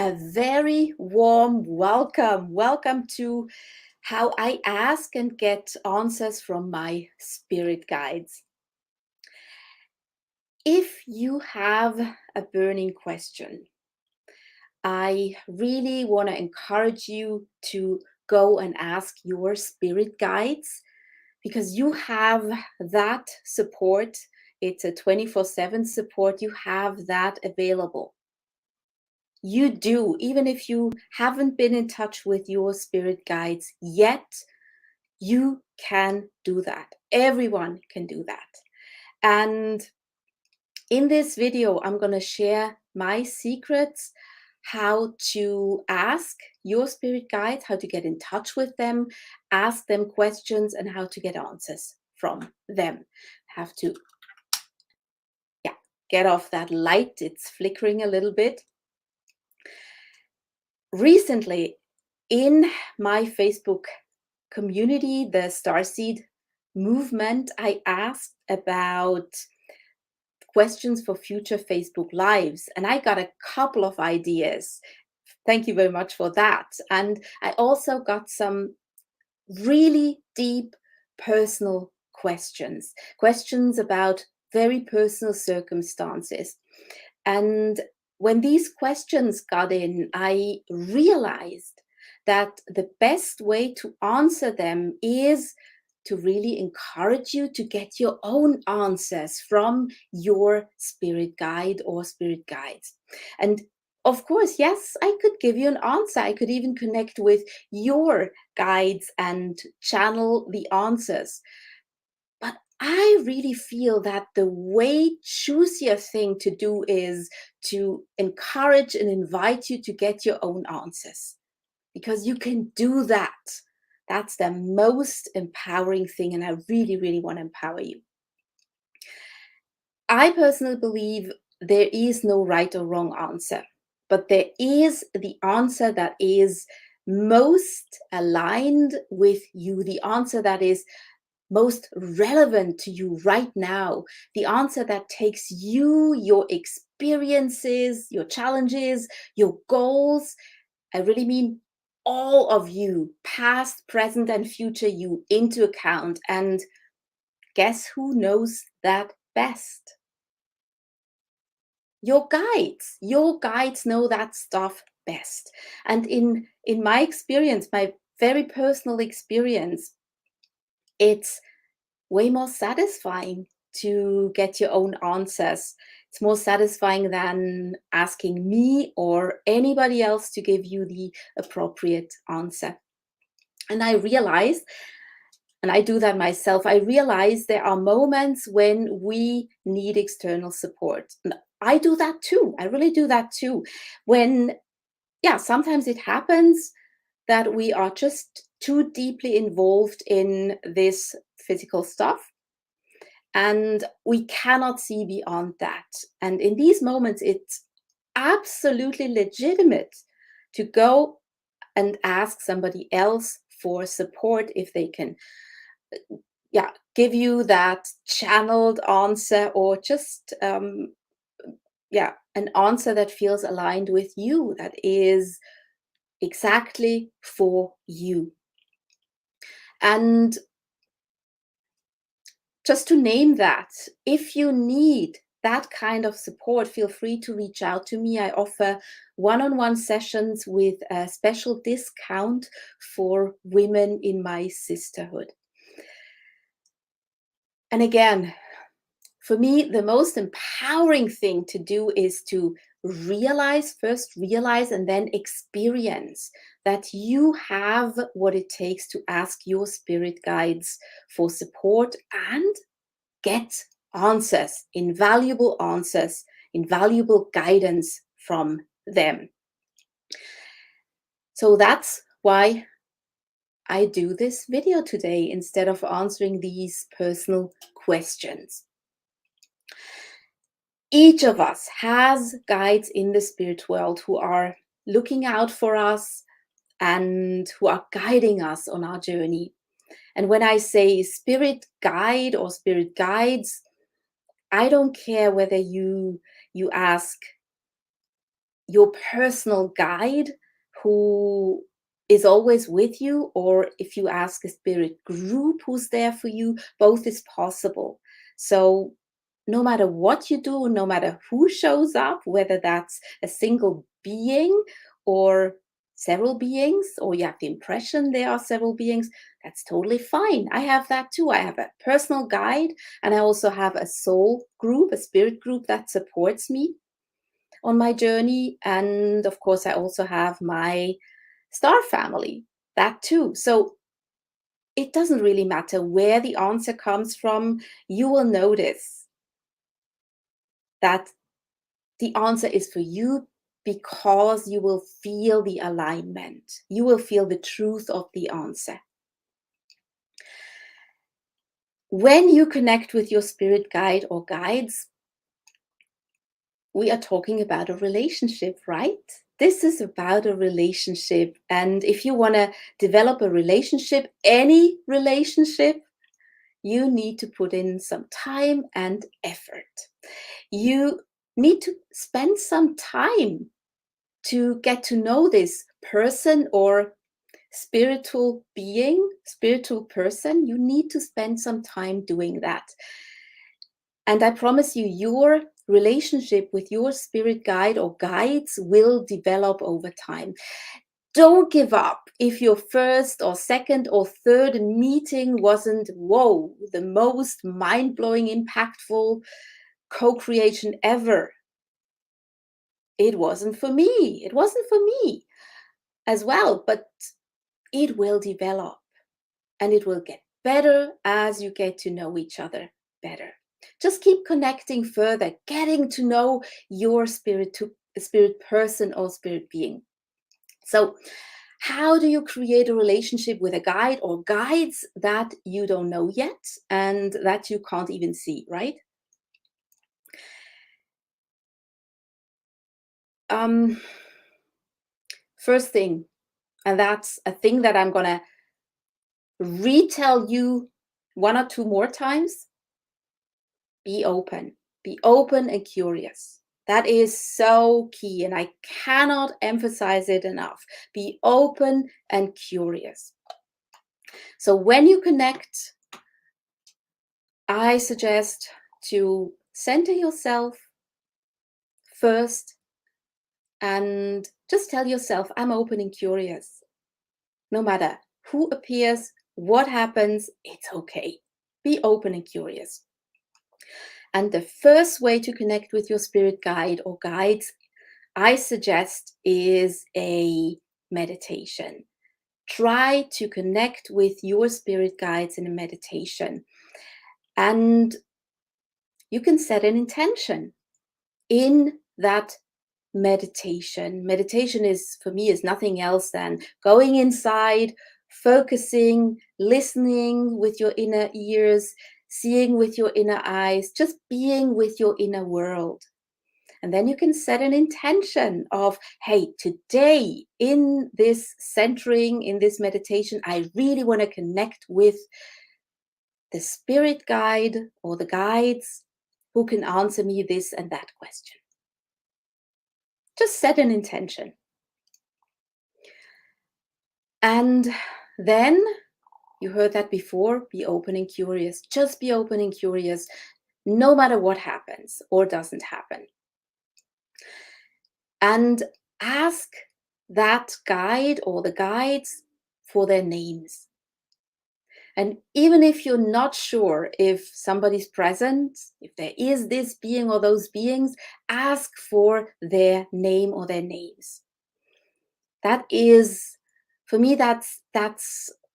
A very warm welcome. Welcome to how I ask and get answers from my spirit guides. If you have a burning question, I really want to encourage you to go and ask your spirit guides because you have that support. It's a 24/7 support. You have that available. You do, even if you haven't been in touch with your spirit guides yet, you can do that. Everyone can do that. And in this video, I'm going to share my secrets, how to ask your spirit guides, how to get in touch with them, ask them questions, and how to get answers from them. Have to, get off that light. It's flickering a little bit. Recently, in my Facebook community, the Starseed movement, I asked about questions for future Facebook Lives, and I got a couple of ideas. Thank you very much for that. And I also got some really deep personal questions, questions about very personal circumstances. And when these questions got in, I realized that the best way to answer them is to really encourage you to get your own answers from your spirit guide or spirit guides. And of course, yes, I could give you an answer. I could even connect with your guides and channel the answers. But I really feel that the way choosier thing to do is to encourage and invite you to get your own answers, because you can do that. That's the most empowering thing, and I really, really want to empower you. I personally believe there is no right or wrong answer, but there is the answer that is most aligned with you, the answer that is most relevant to you right now, the answer that takes you, your experiences, your challenges, your goals. I really mean all of you, past, present, and future you, into account. And guess who knows that best? Your guides. Your guides know that stuff best. And in my experience, my very personal experience, it's way more satisfying to get your own answers. It's more satisfying than asking me or anybody else to give you the appropriate answer. And I realized, and I do that myself, I realize there are moments when we need external support. And I do that too. I really do that too. When, sometimes it happens that we are just too deeply involved in this physical stuff and we cannot see beyond that. And in these moments, it's absolutely legitimate to go and ask somebody else for support if they can give you that channeled answer, or just an answer that feels aligned with you, that is exactly for you. And just to name that, if you need that kind of support, feel free to reach out to me. I offer one-on-one sessions with a special discount for women in my sisterhood. And again, for me, the most empowering thing to do is to first realize and then experience that you have what it takes to ask your spirit guides for support and get answers, invaluable guidance from them. So that's why I do this video today instead of answering these personal questions. Each of us has guides in the spirit world who are looking out for us and who are guiding us on our journey. And when I say spirit guide or spirit guides, I don't care whether you ask your personal guide who is always with you, or if you ask a spirit group who's there for you, both is possible. So no matter what you do, no matter who shows up, whether that's a single being or several beings, or you have the impression there are several beings, that's totally fine. I have that too. I have a personal guide, and I also have a soul group, a spirit group that supports me on my journey. And of course, I also have my star family, that too. So it doesn't really matter where the answer comes from. You will notice that the answer is for you, because you will feel the alignment. You will feel the truth of the answer. When you connect with your spirit guide or guides, we are talking about a relationship, right? This is about a relationship. And if you want to develop a relationship, any relationship, you need to put in some time and effort. You need to spend some time to get to know this person or spiritual being, spiritual person. You need to spend some time doing that. And I promise you, your relationship with your spirit guide or guides will develop over time. Don't give up if your first or second or third meeting wasn't, whoa, the most mind blowing, impactful co creation ever. It wasn't for me. It wasn't for me as well, but it will develop and it will get better as you get to know each other better. Just keep connecting further, getting to know your spirit person or spirit being. So, how do you create a relationship with a guide or guides that you don't know yet and that you can't even see, right? Um, First thing, and that's a thing that I'm gonna retell you one or two more times: be open. Be open and curious. That is so key, and I cannot emphasize it enough. Be open and curious. So when you connect, I suggest to center yourself first and just tell yourself, I'm open and curious. No matter who appears, what happens, it's okay. Be open and curious. And the first way to connect with your spirit guide or guides, I suggest, is a meditation. Try to connect with your spirit guides in a meditation. And you can set an intention in that meditation. Meditation is, for me, is nothing else than going inside, focusing, listening with your inner ears, seeing with your inner eyes, just being with your inner world. And then you can set an intention of, hey, today in this centering, in this meditation, I really want to connect with the spirit guide or the guides who can answer me this and that question. Just set an intention. And then, you heard that before, be open and curious. Just be open and curious, no matter what happens or doesn't happen. And ask that guide or the guides for their names. And even if you're not sure if somebody's present, if there is this being or those beings, ask for their name or their names. That is, for me, that's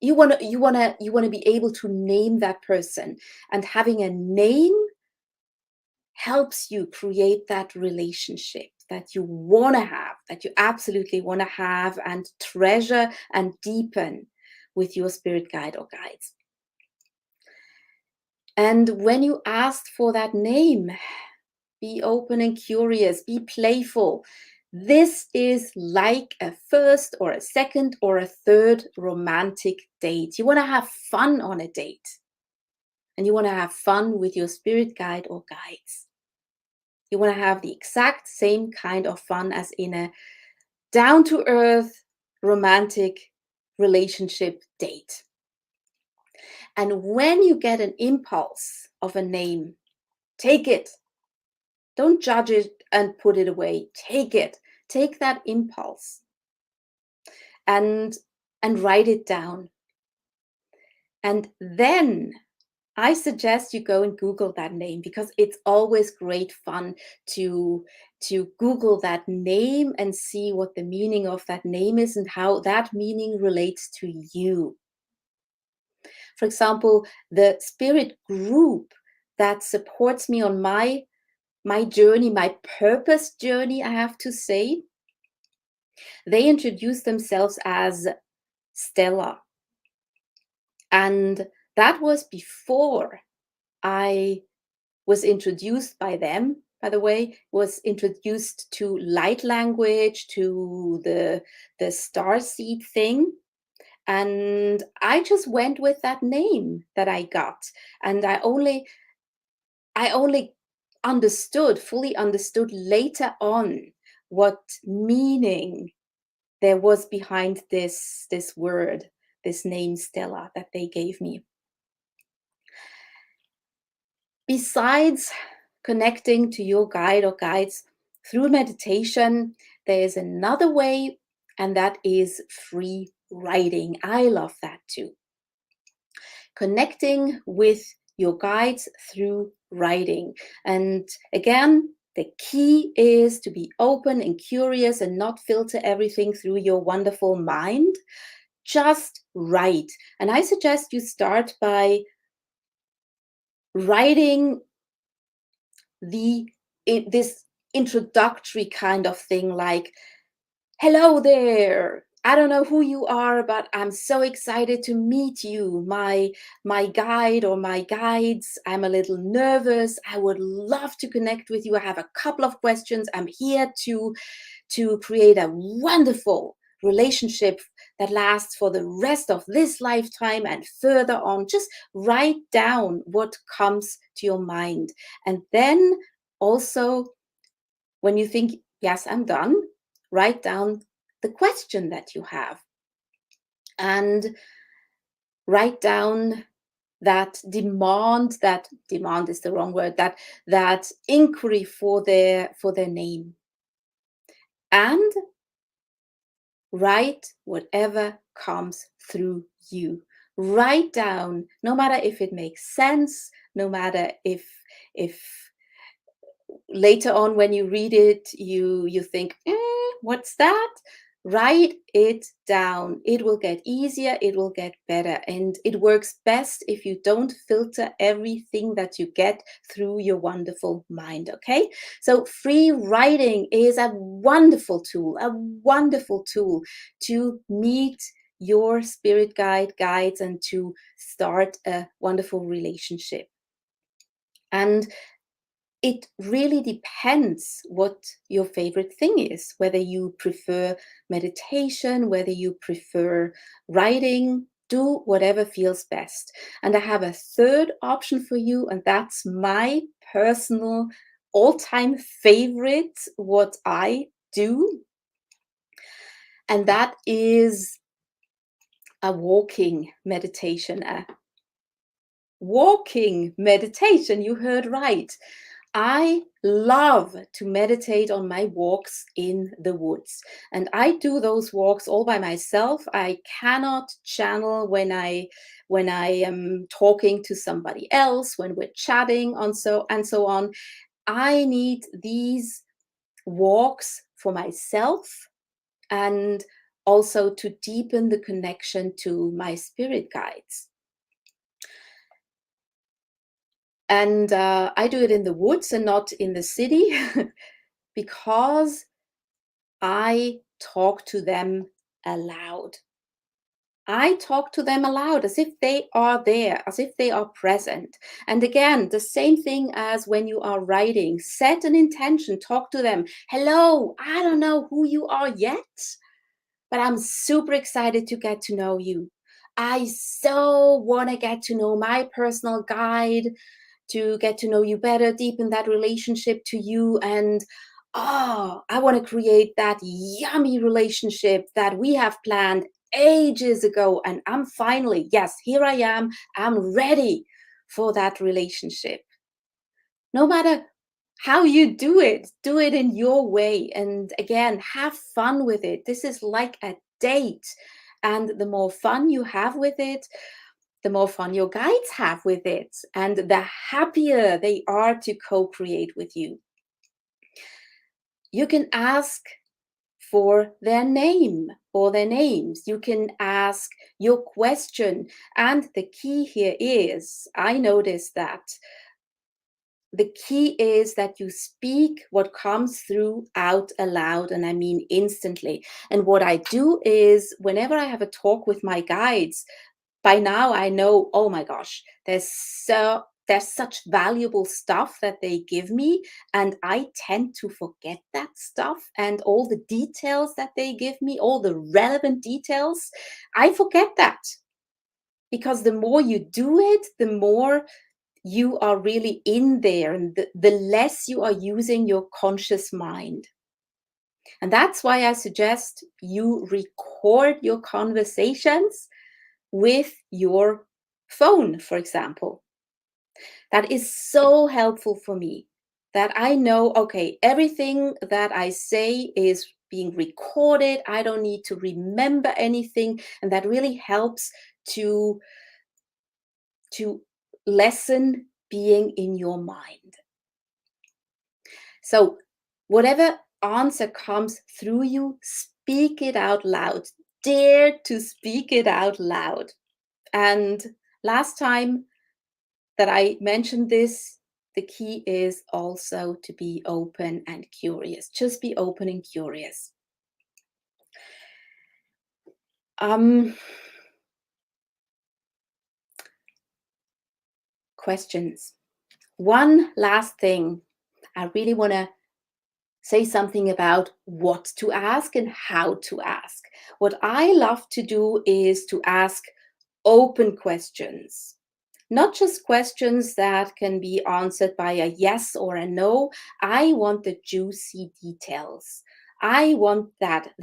you want to be able to name that person, and having a name helps you create that relationship that you want to have, that you absolutely want to have and treasure and deepen with your spirit guide or guides. And when you ask for that name, be open and curious, be playful. This is like a first or a second or a third romantic date. You want to have fun on a date, and you want to have fun with your spirit guide or guides. You want to have the exact same kind of fun as in a down to earth romantic relationship date. And when you get an impulse of a name, take it. Don't judge it and put it away. Take it. Take that impulse and write it down. And then I suggest you go and Google that name, because it's always great fun to Google that name and see what the meaning of that name is and how that meaning relates to you. For example, the spirit group that supports me on my journey, my purpose journey, I have to say, they introduce themselves as Stella. And that was before I was introduced by them, by the way, was introduced to light language, to the star seed thing. And I just went with that name that I got. And I only understood, fully understood later on what meaning there was behind this word, this name Stella that they gave me. Besides connecting to your guide or guides through meditation, there is another way, and that is free writing. I love that too. Connecting with your guides through writing. And again, the key is to be open and curious and not filter everything through your wonderful mind. Just write. And I suggest you start by writing this introductory kind of thing, like, hello there, I don't know who you are, but I'm so excited to meet you, my guide or my guides. I'm a little nervous. I would love to connect with you. I have a couple of questions. I'm here to create a wonderful relationship that lasts for the rest of this lifetime and further on. Just write down what comes to your mind. And then also, when you think, yes, I'm done, write down the question that you have and write down that demand is the wrong word, that inquiry for their name, and write whatever comes through you. Write down, no matter if it makes sense, no matter if later on when you read it you think, what's that? Write it down. It will get easier, it will get better, and it works best if you don't filter everything that you get through your wonderful mind. Okay, so free writing is a wonderful tool to meet your spirit guides and to start a wonderful relationship. And it really depends what your favorite thing is, whether you prefer meditation, whether you prefer writing. Do whatever feels best. And I have a third option for you, and that's my personal all-time favorite, what I do. And that is a walking meditation. A walking meditation, you heard right. I love to meditate on my walks in the woods, and I do those walks all by myself. I cannot channel when I am talking to somebody else, when we're chatting on so on. I need these walks for myself, and also to deepen the connection to my spirit guides. And I do it in the woods and not in the city because I talk to them aloud. I talk to them aloud as if they are there, as if they are present. And again, the same thing as when you are writing. Set an intention, talk to them. Hello, I don't know who you are yet, but I'm super excited to get to know you. I so want to get to know my personal guide. to get to know you better, deepen that relationship to you, and I want to create that yummy relationship that we have planned ages ago. And I'm finally, yes, here I am. I'm ready for that relationship. No matter how you do it in your way. And again, have fun with it. This is like a date. And the more fun you have with it, the more fun your guides have with it, and the happier they are to co create with you. You can ask for their name or their names. You can ask your question. And the key here is, I noticed that the key is that you speak what comes through out aloud, and I mean instantly. And what I do is, whenever I have a talk with my guides, by now I know, oh my gosh, there's such valuable stuff that they give me, and I tend to forget that stuff and all the details that they give me, all the relevant details. I forget that, because the more you do it, the more you are really in there, and the less you are using your conscious mind. And that's why I suggest you record your conversations with your phone, for example. That is so helpful for me, that I know, okay, everything that I say is being recorded. I don't need to remember anything. And that really helps to lessen being in your mind. So whatever answer comes through you, speak it out loud. Dare to speak it out loud. And last time that I mentioned this, the key is also to be open and curious. Just be open and curious. Questions. One last thing. I really want to say something about what to ask and how to ask. What I love to do is to ask open questions. Not just questions that can be answered by a yes or a no. I want the juicy details. I want that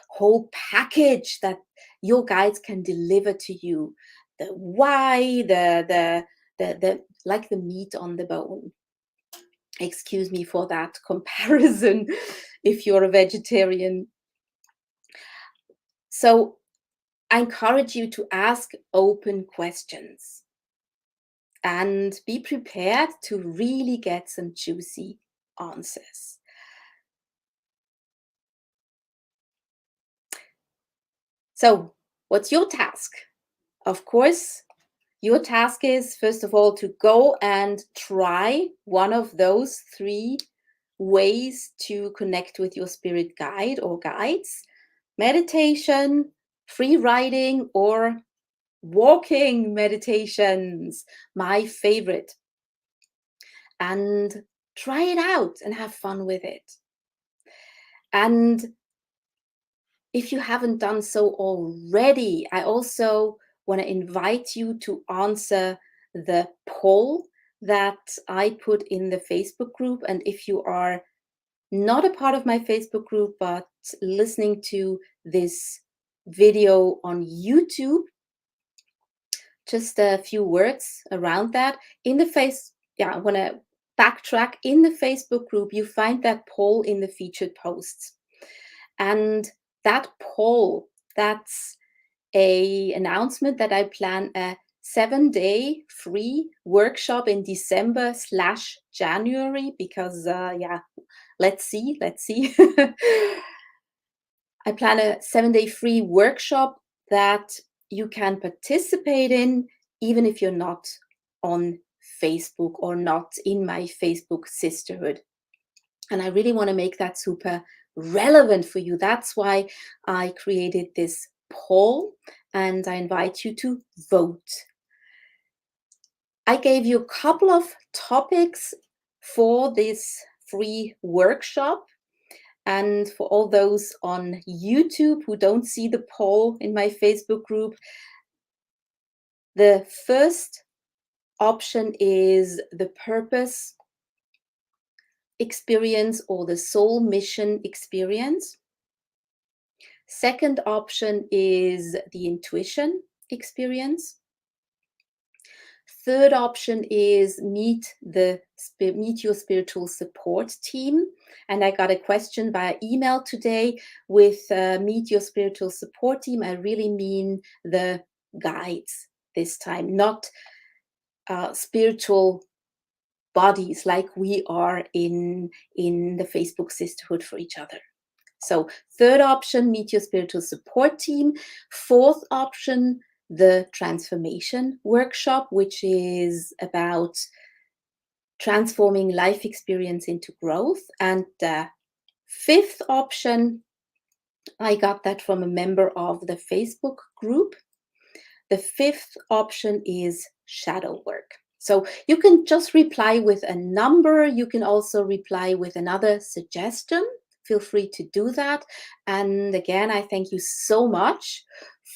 whole package that your guides can deliver to you. The why, the like the meat on the bone. Excuse me for that comparison if you're a vegetarian. So I encourage you to ask open questions and be prepared to really get some juicy answers. So, what's your task? Of course, your task is, first of all, to go and try one of those 3 ways to connect with your spirit guide or guides: meditation, free writing, or walking meditations, my favorite. And try it out and have fun with it. And if you haven't done so already, I also want to invite you to answer the poll that I put in the Facebook group. And if you are not a part of my Facebook group, but listening to this video on YouTube, just a few words around that. In the I want to backtrack. In the Facebook group, you find that poll in the featured posts. And that poll, that's a announcement that I plan a 7-day free workshop in December/January, because let's see. I plan a 7-day free workshop that you can participate in, even if you're not on Facebook or not in my Facebook sisterhood. And I really want to make that super relevant for you. That's why I created this poll, and I invite you to vote. I gave you a couple of topics for this free workshop. And for all those on YouTube who don't see the poll in my Facebook group, the first option is the purpose experience or the soul mission experience. Second option is the intuition experience. Third option is meet your spiritual support team. And I got a question via email today with meet your spiritual support team. I really mean the guides this time, not spiritual bodies like we are in the Facebook Sisterhood for each other. So third option, meet your spiritual support team. Fourth option, the transformation workshop, which is about transforming life experience into growth. And fifth option, I got that from a member of the Facebook group. The fifth option is shadow work. So you can just reply with a number. You can also reply with another suggestion. Feel free to do that. And again, I thank you so much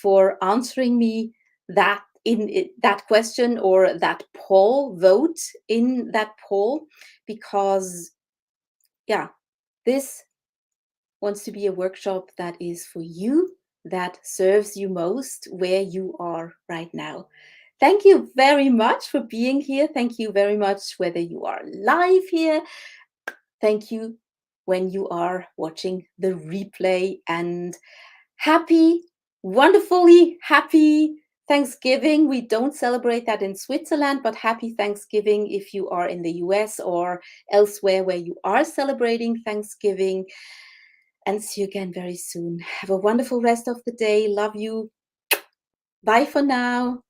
for answering me that that question or that poll, vote in that poll, because yeah, this wants to be a workshop that is for you, that serves you most where you are right now. Thank you very much for being here. Thank you very much whether you are live here. Thank you when you are watching the replay, and happy, wonderfully happy Thanksgiving. We don't celebrate that in Switzerland, but happy Thanksgiving if you are in the US or elsewhere where you are celebrating Thanksgiving. And see you again very soon. Have a wonderful rest of the day. Love you. Bye for now.